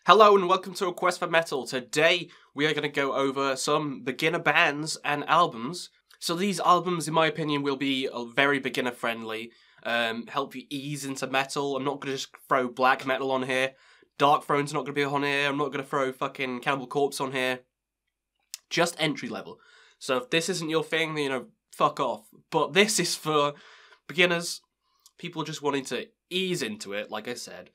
Hello and welcome to A Quest for Metal. Today we are going to go over some beginner bands and albums. So these albums, in my opinion, will be very beginner friendly, help you ease into metal. I'm not going to just throw black metal on here. Dark Throne's not going to be on here. I'm not going to throw fucking Cannibal Corpse on here. Just entry level. So if this isn't your thing, then, fuck off. But this is for beginners, people just wanting to ease into it, like I said.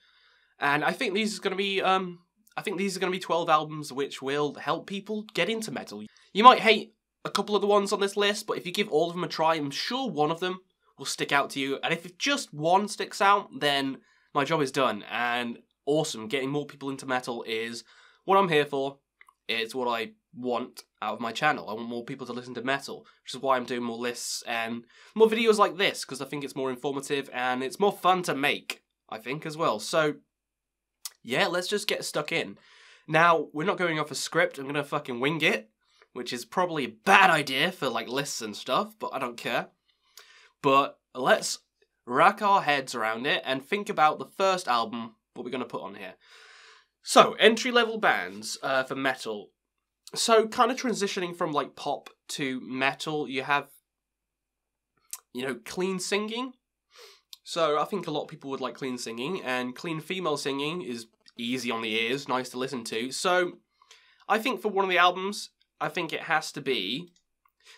And I think these are going to be 12 albums which will help people get into metal. You might hate a couple of the ones on this list, but if you give all of them a try, I'm sure one of them will stick out to you. And if just one sticks out, then my job is done. And awesome, getting more people into metal is what I'm here for. It's what I want out of my channel. I want more people to listen to metal, which is why I'm doing more lists and more videos like this, because I think it's more informative and it's more fun to make, I think, as well. So yeah, let's just get stuck in. Now, we're not going off a script. I'm going to fucking wing it, which is probably a bad idea for, lists and stuff, but I don't care. But let's rack our heads around it and think about the first album, what we're going to put on here. So, entry-level bands for metal. So, kind of transitioning from, pop to metal, you have, clean singing. So I think a lot of people would like clean singing, and clean female singing is easy on the ears, nice to listen to. So I think for one of the albums, I think it has to be...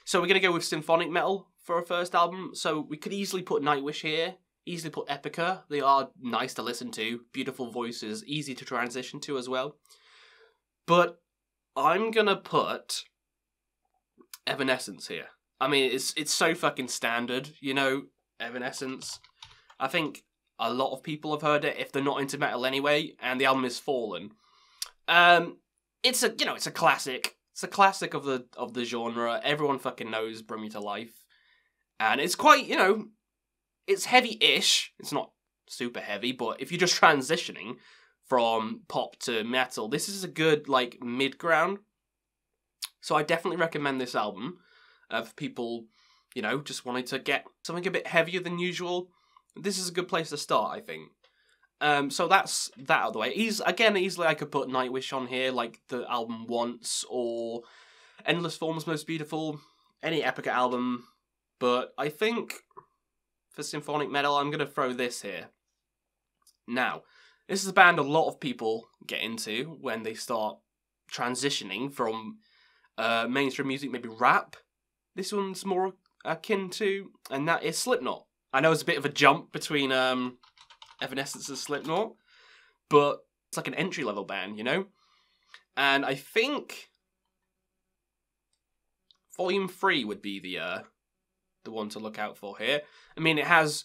So we're going to go with symphonic metal for our first album. So we could easily put Nightwish here, easily put Epica. They are nice to listen to, beautiful voices, easy to transition to as well. But I'm going to put Evanescence here. I mean, it's so fucking standard, Evanescence. I think a lot of people have heard it if they're not into metal anyway, and the album is Fallen. It's a classic. It's a classic of the genre. Everyone fucking knows Bring Me to Life, and it's quite it's heavy-ish. It's not super heavy, but if you're just transitioning from pop to metal, this is a good mid ground. So I definitely recommend this album for people just wanting to get something a bit heavier than usual. This is a good place to start, I think. So that's that out of the way. Easily I could put Nightwish on here, like the album Once, or Endless Forms Most Beautiful, any Epica album. But I think for symphonic metal, I'm going to throw this here. Now, this is a band a lot of people get into when they start transitioning from mainstream music, maybe rap. This one's more akin to, and that is Slipknot. I know it's a bit of a jump between Evanescence and Slipknot, but it's like an entry-level band, And I think Volume 3 would be the one to look out for here. I mean, it has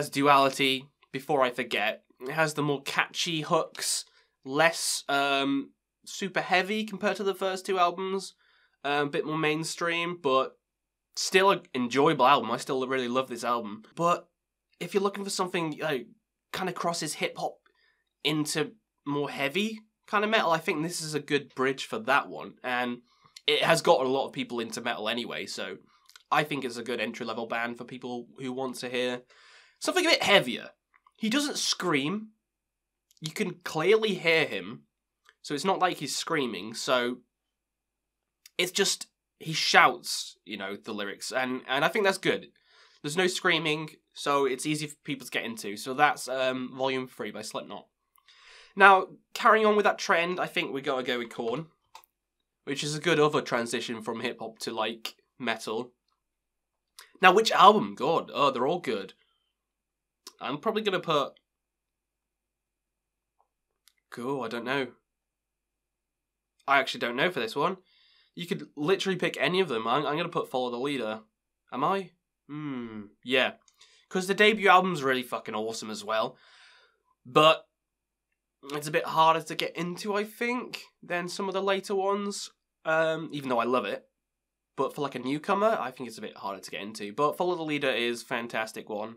Duality, Before I Forget. It has the more catchy hooks, less super heavy compared to the first two albums, a bit more mainstream, but still an enjoyable album. I still really love this album. But if you're looking for something kind of crosses hip-hop into more heavy kind of metal, I think this is a good bridge for that one. And it has got a lot of people into metal anyway, so I think it's a good entry-level band for people who want to hear something a bit heavier. He doesn't scream. You can clearly hear him, so it's not like he's screaming, so it's just... He shouts, the lyrics, and I think that's good. There's no screaming, so it's easy for people to get into. So that's Volume 3 by Slipknot. Now, carrying on with that trend, I think we gotta go with Korn, which is a good other transition from hip-hop to, metal. Now, which album? God, they're all good. I'm probably gonna put... Cool, I don't know. I actually don't know for this one. You could literally pick any of them. I'm going to put Follow the Leader. Am I? Yeah. Because the debut album's really fucking awesome as well. But it's a bit harder to get into, I think, than some of the later ones. Even though I love it. But for a newcomer, I think it's a bit harder to get into. But Follow the Leader is a fantastic one.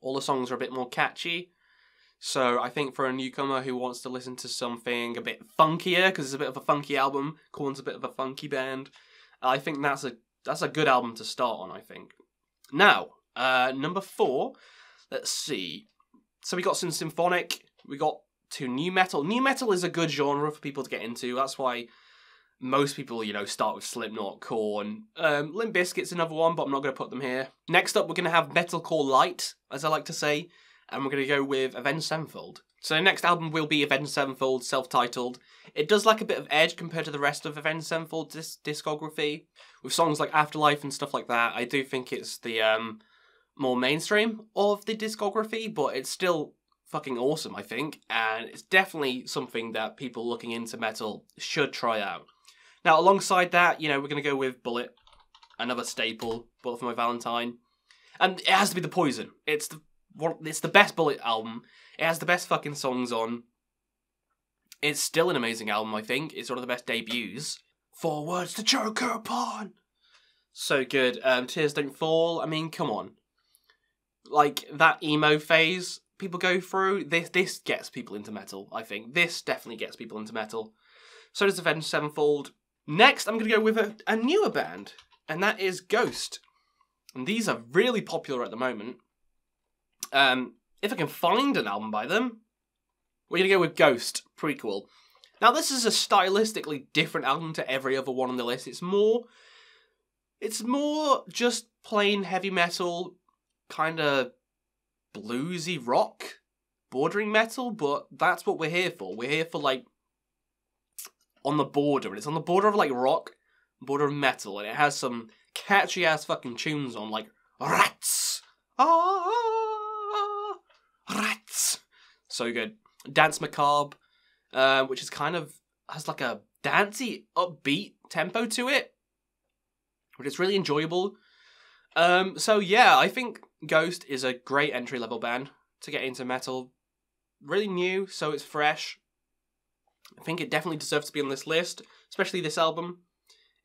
All the songs are a bit more catchy. So I think for a newcomer who wants to listen to something a bit funkier, because it's a bit of a funky album, Korn's a bit of a funky band, I think that's a good album to start on, I think. Now, number 4, let's see. So we got some symphonic, we got to new metal. New metal is a good genre for people to get into. That's why most people, you know, start with Slipknot, Korn. Limp Bizkit's another one, but I'm not going to put them here. Next up, we're going to have metalcore light, as I like to say, and we're going to go with Avenged Sevenfold. So the next album will be Avenged Sevenfold, self-titled. It does lack a bit of edge compared to the rest of Avenged Sevenfold's discography, with songs like Afterlife and stuff like that. I do think it's the more mainstream of the discography, but it's still fucking awesome, I think, and it's definitely something that people looking into metal should try out. Now, alongside that, you know, we're going to go with Bullet, another staple, Bullet for My Valentine, and it has to be The Poison. It's the best Bullet album. It has the best fucking songs on. It's still an amazing album, I think. It's one of the best debuts. 4 words to choke her upon. So good. Tears Don't Fall. I mean, come on. Like, that emo phase people go through, this gets people into metal, I think. This definitely gets people into metal. So does Avenged Sevenfold. Next, I'm going to go with a newer band, and that is Ghost. And these are really popular at the moment. If I can find an album by them, we're going to go with Ghost, Prequel. Now, this is a stylistically different album to every other one on the list. It's more just plain heavy metal, kind of bluesy rock, bordering metal, but that's what we're here for. We're here for, like, on the border, and it's on the border of, like, rock, border of metal, and it has some catchy-ass fucking tunes on, like, Rats! Ah! Rats! So good. Dance Macabre, which is kind of, has like a dancey, upbeat tempo to it, but it's really enjoyable. So yeah, I think Ghost is a great entry-level band to get into metal. Really new, so it's fresh. I think it definitely deserves to be on this list, especially this album.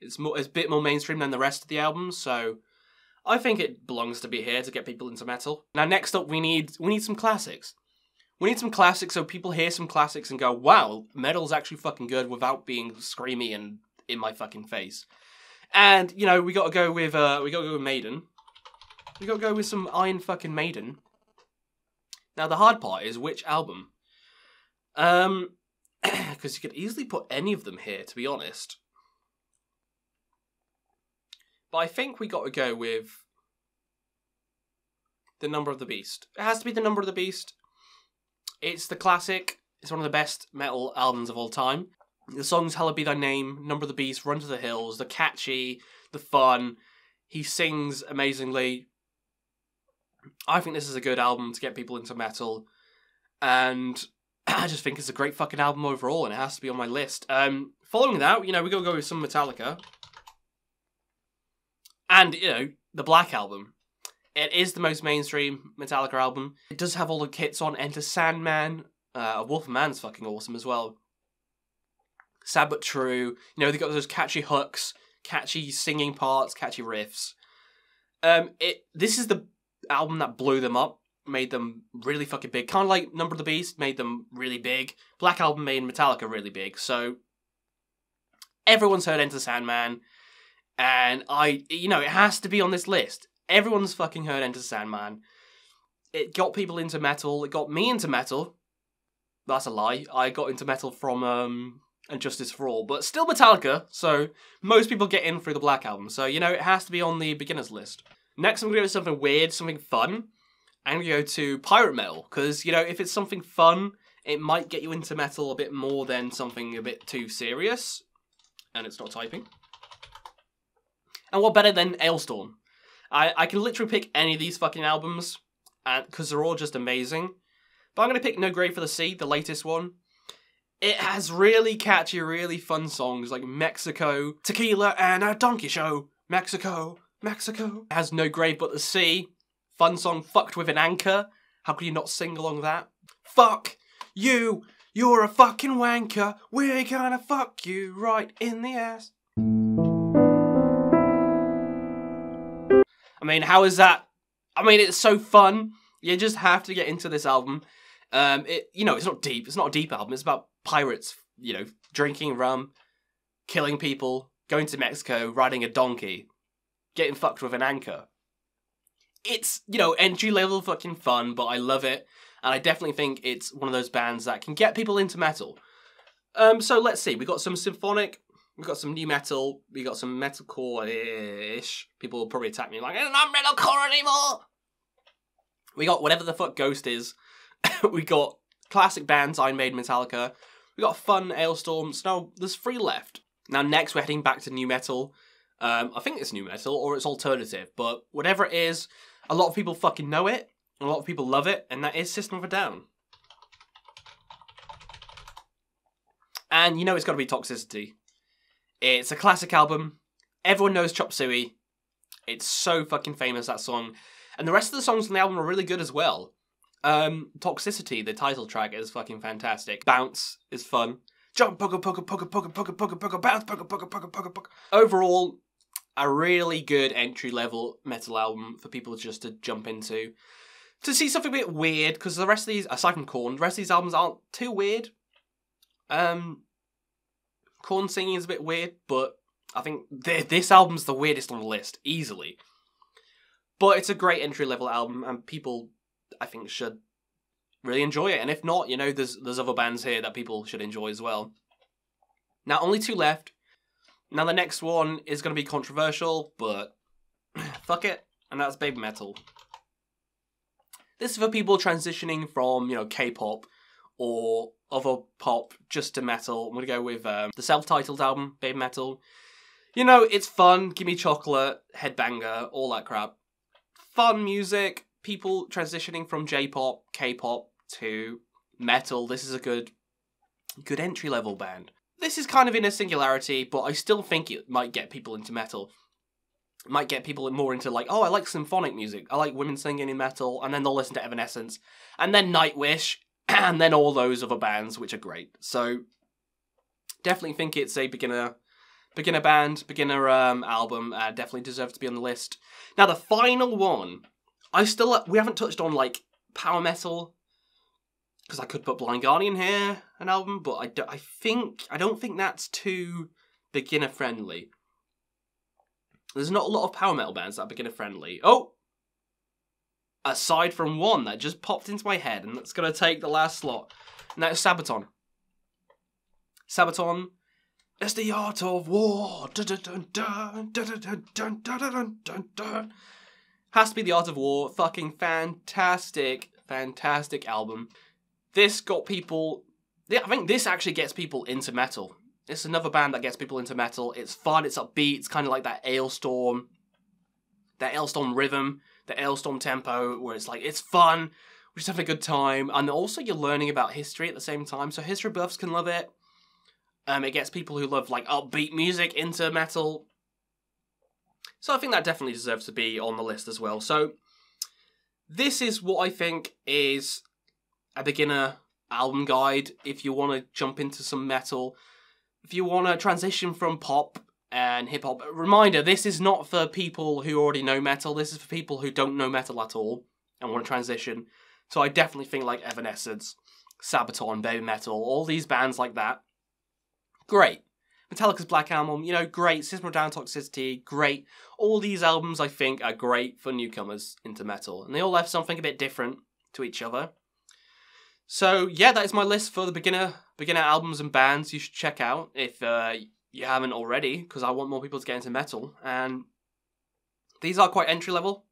It's a bit more mainstream than the rest of the albums, so I think it belongs to be here to get people into metal. Now, next up, we need some classics. We need some classics so people hear some classics and go, wow, metal's actually fucking good without being screamy and in my fucking face. And, you know, we gotta go with Maiden. We gotta go with some Iron fucking Maiden. Now, the hard part is which album. Because you could easily put any of them here, to be honest. But I think we gotta go with The Number of the Beast. It has to be The Number of the Beast. It's the classic. It's one of the best metal albums of all time. The songs Hallowed Be Thy Name, Number of the Beast, Run to the Hills, the catchy, the fun. He sings amazingly. I think this is a good album to get people into metal. And I just think it's a great fucking album overall, and it has to be on my list. Following that, you know, we're going to go with some Metallica. And, you know, the Black Album. It is the most mainstream Metallica album. It does have all the hits on Enter Sandman. Wolf Man's fucking awesome as well. Sad But True. You know, they got those catchy hooks, catchy singing parts, catchy riffs. This is the album that blew them up, made them really fucking big. Kind of like Number of the Beast made them really big. Black Album made Metallica really big. So everyone's heard Enter Sandman. And you know, it has to be on this list. Everyone's fucking heard Enter Sandman. It got people into metal. It got me into metal. That's a lie. I got into metal from And Justice for All, but still Metallica. So most people get in through the Black Album. So, you know, it has to be on the beginners list. Next, I'm going to go with something weird, something fun. I'm going to go to pirate metal. Because, you know, if it's something fun, it might get you into metal a bit more than something a bit too serious. And it's not typing. And what better than Ailstorm? I can literally pick any of these fucking albums, because they're all just amazing. But I'm going to pick No Grave for the Sea, the latest one. It has really catchy, really fun songs like Mexico, Tequila, and a Donkey Show. Mexico, Mexico. It has No Grave But the Sea. Fun song, Fucked With an Anchor. How could you not sing along that? Fuck you, you're a fucking wanker. We're gonna fuck you right in the ass. I mean, how is that? I mean, it's so fun. You just have to get into this album. You know, it's not deep. It's not a deep album. It's about pirates, you know, drinking rum, killing people, going to Mexico, riding a donkey, getting fucked with an anchor. It's, you know, entry-level fucking fun, but I love it. And I definitely think it's one of those bands that can get people into metal. So let's see. We got some symphonic, we got some new metal, we got some metalcore-ish. People will probably attack me like, it's not metalcore anymore! We got whatever the fuck Ghost is. We got classic bands, Iron Maiden, Metallica. We got fun Ailstorms. Now, there's 3 left. Now, next we're heading back to new metal. I think it's new metal, or it's alternative, but whatever it is, a lot of people fucking know it, a lot of people love it, and that is System of a Down. And you know it's got to be Toxicity. It's a classic album. Everyone knows Chop Suey. It's so fucking famous, that song. And the rest of the songs on the album are really good as well. Toxicity, the title track, is fucking fantastic. Bounce is fun. Jump, poker, poker, poker, poker, poker, poker, poker, bounce, poker, poker, poker, poker, poker. Overall, a really good entry-level metal album for people just to jump into. To see something a bit weird, because the rest of these, aside from Korn, the rest of these albums aren't too weird. Korn singing is a bit weird, but I think this album's the weirdest on the list, easily. But it's a great entry-level album, and people, I think, should really enjoy it. And if not, you know, there's other bands here that people should enjoy as well. Now, only 2 left. Now, the next one is going to be controversial, but fuck it. And that's Baby Metal. This is for people transitioning from, you know, K-pop or other pop just to metal. I'm going to go with the self-titled album, Baby Metal. You know, it's fun, Gimme Chocolate, Headbanger, all that crap. Fun music, people transitioning from J-pop, K-pop to metal. This is a good entry-level band. This is kind of in a singularity, but I still think it might get people into metal. It might get people more into like, oh, I like symphonic music. I like women singing in metal, and then they'll listen to Evanescence, and then Nightwish, and then all those other bands, which are great. So, definitely think it's a beginner band, beginner album. Definitely deserves to be on the list. Now, the final one, we haven't touched on like power metal, because I could put Blind Guardian here, an album, but I don't think that's too beginner friendly. There's not a lot of power metal bands that are beginner friendly. Oh! Aside from one that just popped into my head, and that's going to take the last slot. And that is Sabaton. Sabaton, it's the art of war. Dun, dun, dun, dun, dun, dun, dun, dun, dun, dun. Has to be the art of war. Fucking fantastic, fantastic album. This got people... I think this actually gets people into metal. It's another band that gets people into metal. It's fun, it's upbeat, it's kind of like that Ailstorm rhythm, the Ailstorm tempo, where it's like, it's fun, we're just having a good time, and also you're learning about history at the same time, so history buffs can love it. It gets people who love like upbeat music into metal. So I think that definitely deserves to be on the list as well. So this is what I think is a beginner album guide if you want to jump into some metal. If you want to transition from pop and hip-hop, reminder, this is not for people who already know metal. This is for people who don't know metal at all and want to transition. So I definitely think like Evanescence, Sabaton, Baby Metal, all these bands like that, great. Metallica's Black Album, you know, great. System of a Down, Toxicity, great. All these albums, I think, are great for newcomers into metal. And they all have something a bit different to each other. So, yeah, that is my list for the beginner albums and bands you should check out if you haven't already, because I want more people to get into metal. And these are quite entry-level,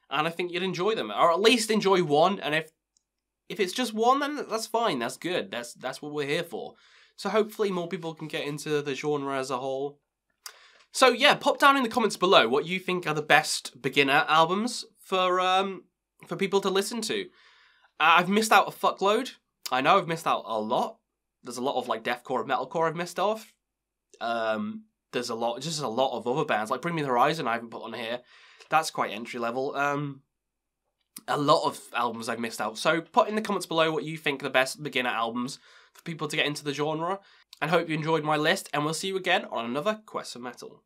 and I think you'd enjoy them. Or at least enjoy one, and if it's just one, then that's fine, that's good. That's what we're here for. So hopefully more people can get into the genre as a whole. So, yeah, pop down in the comments below what you think are the best beginner albums for people to listen to. I've missed out a fuckload. I know I've missed out a lot. There's a lot of like deathcore and metalcore I've missed off. There's just a lot of other bands like Bring Me the Horizon I haven't put on here. That's quite entry level. A lot of albums I've missed out. So put in the comments below what you think are the best beginner albums for people to get into the genre. And hope you enjoyed my list. And we'll see you again on another Quest for Metal.